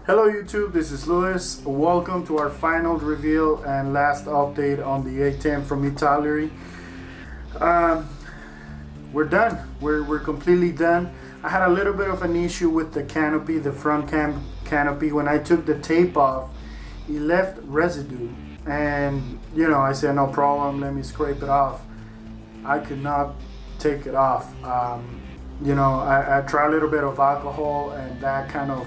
Hello YouTube, this is Luis. Welcome to our final reveal and last update on the A-10 from Italeri. We're done. We're completely done. I had a little bit of an issue with the canopy, the front canopy. When I took the tape off, it left residue. And you know, I said no problem, let me scrape it off. I could not take it off. You know, I tried a little bit of alcohol and that kind of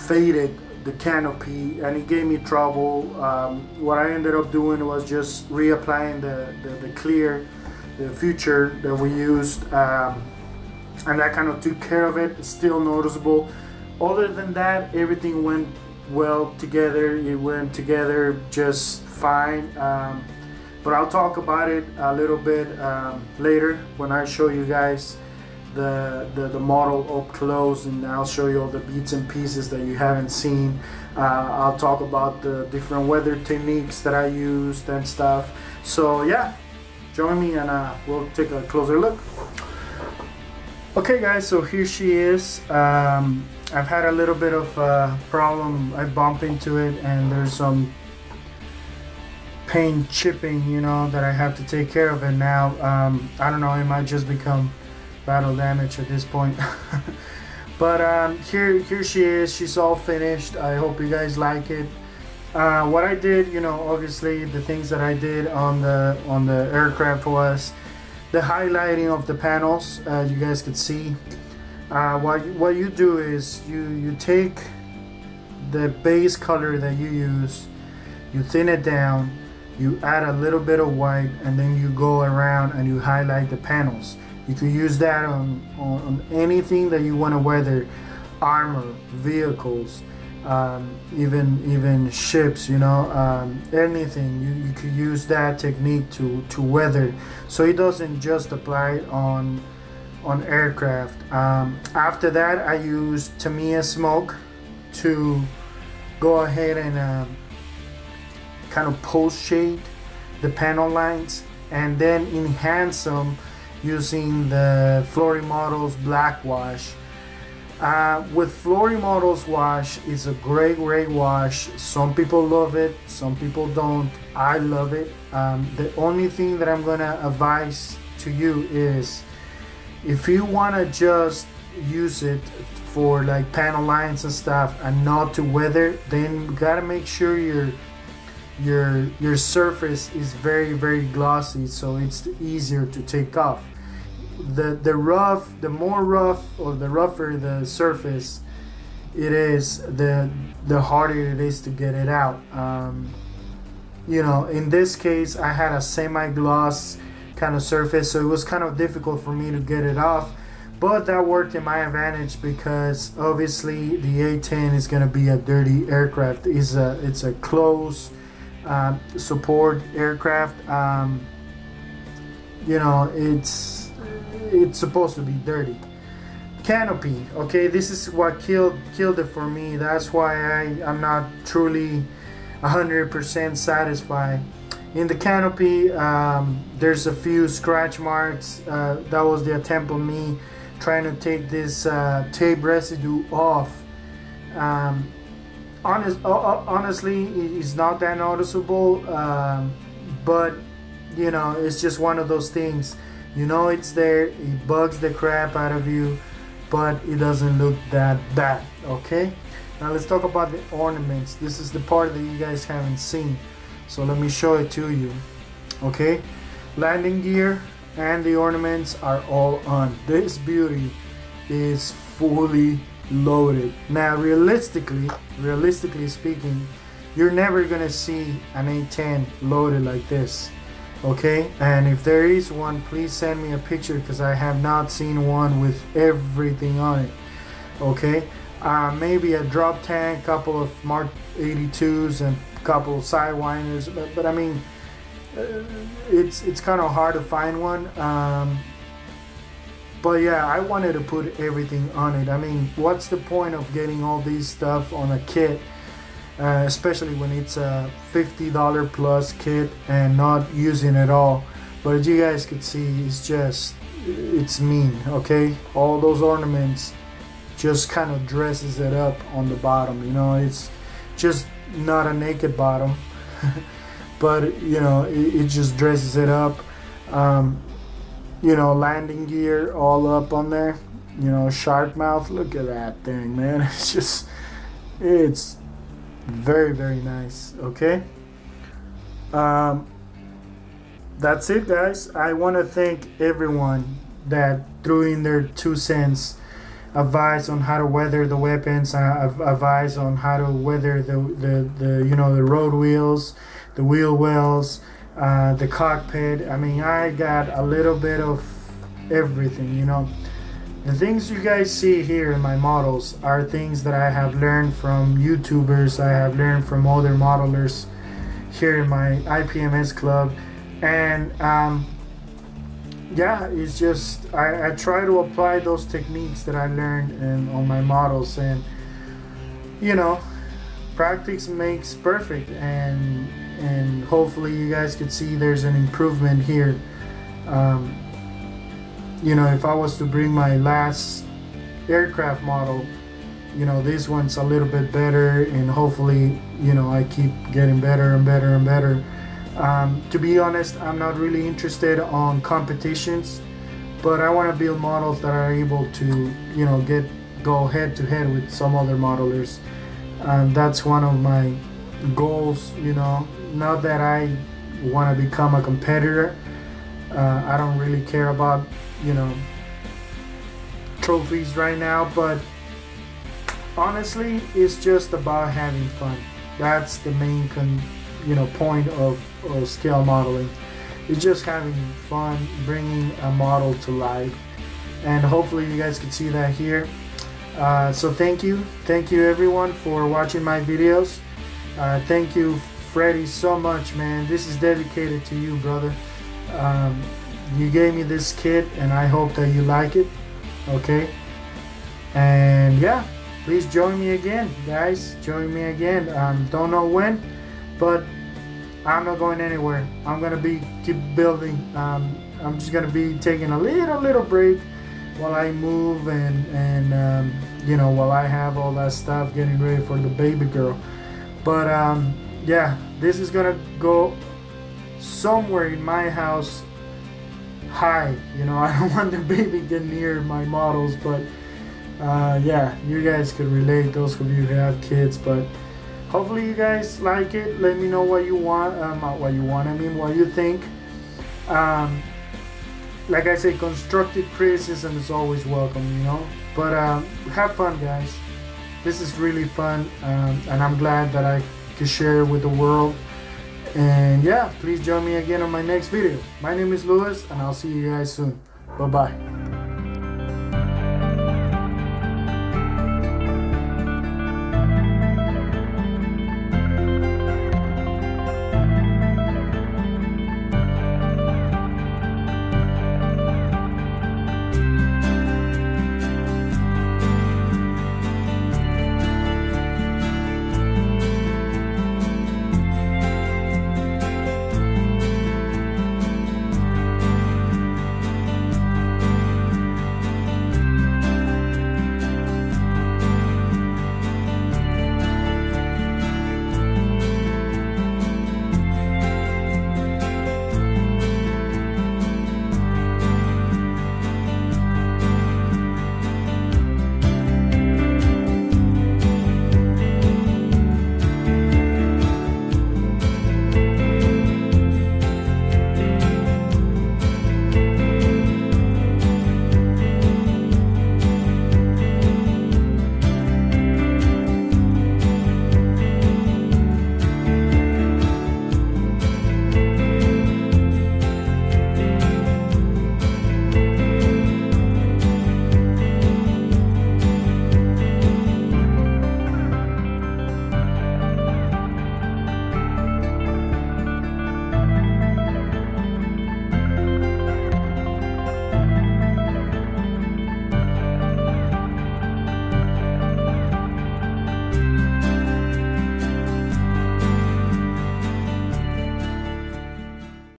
faded the canopy and it gave me trouble. What I ended up doing was just reapplying the clear, the future that we used, and that kind of took care of it. It's still noticeable. Other than that, everything went well together. It went together just fine. But I'll talk about it a little bit later when I show you guys the model up close, and I'll show you all the bits and pieces that you haven't seen. I'll talk about the different weather techniques that I used and stuff. So yeah, join me and we'll take a closer look. Okay guys, so here she is. I've had a little bit of a problem. I bumped into it and there's some paint chipping, you know, that I have to take care of it now. I don't know, it might just become battle damage at this point. But here she is. She's all finished. I hope you guys like it. What I did, you know, obviously the things that I did on the aircraft was the highlighting of the panels. You guys could see. What you do is you take the base color that you use, you thin it down, you add a little bit of white, and then you go around and you highlight the panels. You can use that on anything that you want to weather, armor, vehicles, even ships, you know, anything. You could use that technique to weather, so it doesn't just apply on aircraft. After that, I used Tamiya smoke to go ahead and kind of post shade the panel lines, and then enhance them using the Florimodels black wash. With Florimodels wash, it's a great wash. Some people love it, some people don't. I love it. The only thing that I'm gonna advise to you is, if you wanna just use it for like panel lines and stuff and not to weather, then you gotta make sure your surface is very glossy, so it's easier to take off. The more rough or the rougher the surface it is, the harder it is to get it out. You know, in this case I had a semi-gloss kind of surface, so it was kind of difficult for me to get it off, but that worked in my advantage because obviously the A-10 is going to be a dirty aircraft. It's a close support aircraft. You know, it's supposed to be dirty. Canopy, okay, this is what killed it for me. That's why I'm not truly 100% satisfied. In the canopy, there's a few scratch marks. That was the attempt on me trying to take this tape residue off. Honestly, it's not that noticeable, but you know, it's just one of those things. You know it's there, it bugs the crap out of you, but it doesn't look that bad. Okay, now let's talk about the ornaments. This is the part that you guys haven't seen, so let me show it to you. Okay, landing gear and the ornaments are all on. This beauty is fully loaded. Now realistically speaking, you're never gonna see an A-10 loaded like this. Okay, and if there is one, please send me a picture, because I have not seen one with everything on it. Okay, maybe a drop tank, couple of Mark 82s, and a couple of sidewinders, but I mean, it's kind of hard to find one. But yeah, I wanted to put everything on it. I mean, what's the point of getting all these stuff on a kit, especially when it's a $50 plus kit, and not using it all? But as you guys could see, it's mean. Okay, all those ornaments just kind of dresses it up on the bottom. You know, it's just not a naked bottom, but you know, it just dresses it up. You know, landing gear all up on there. You know, shark mouth. Look at that thing, man. It's very, very nice. Okay. That's it, guys. I want to thank everyone that threw in their 2 cents, advice on how to weather the weapons, advice on how to weather the you know, the road wheels, the wheel wells, the cockpit. I mean, I got a little bit of everything, you know. The things you guys see here in my models are things that I have learned from YouTubers, I have learned from other modelers here in my IPMS club. And yeah, it's just I try to apply those techniques that I learned on my models, and you know, practice makes perfect, and hopefully you guys could see there's an improvement here. You know, if I was to bring my last aircraft model, you know, this one's a little bit better, and hopefully, you know, I keep getting better and better and better. To be honest, I'm not really interested on competitions, but I want to build models that are able to, you know, go head to head with some other modelers. That's one of my goals, you know. Not that I want to become a competitor. I don't really care about, you know, trophies right now, but honestly, it's just about having fun. That's the main point of scale modeling. It's just having fun, bringing a model to life, and hopefully you guys can see that here. So thank you everyone for watching my videos. Thank you, Freddy, so much, man. This is dedicated to you, brother. You gave me this kit, and I hope that you like it. Okay, and yeah, please join me again, guys. Join me again. Don't know when, but I'm not going anywhere. I'm gonna keep building. I'm just gonna be taking a little break while I move and you know, while I have all that stuff getting ready for the baby girl. But yeah, this is gonna go somewhere in my house high. You know, I don't want the baby get near my models, but yeah, you guys could relate, those of you who have kids. But hopefully you guys like it. Let me know what you want, not what you want, I mean what you think. Like I say, constructive criticism is always welcome, you know. But have fun, guys. This is really fun, and I'm glad that I could share it with the world. And yeah, please join me again on my next video. My name is Louis, and I'll see you guys soon. Bye bye.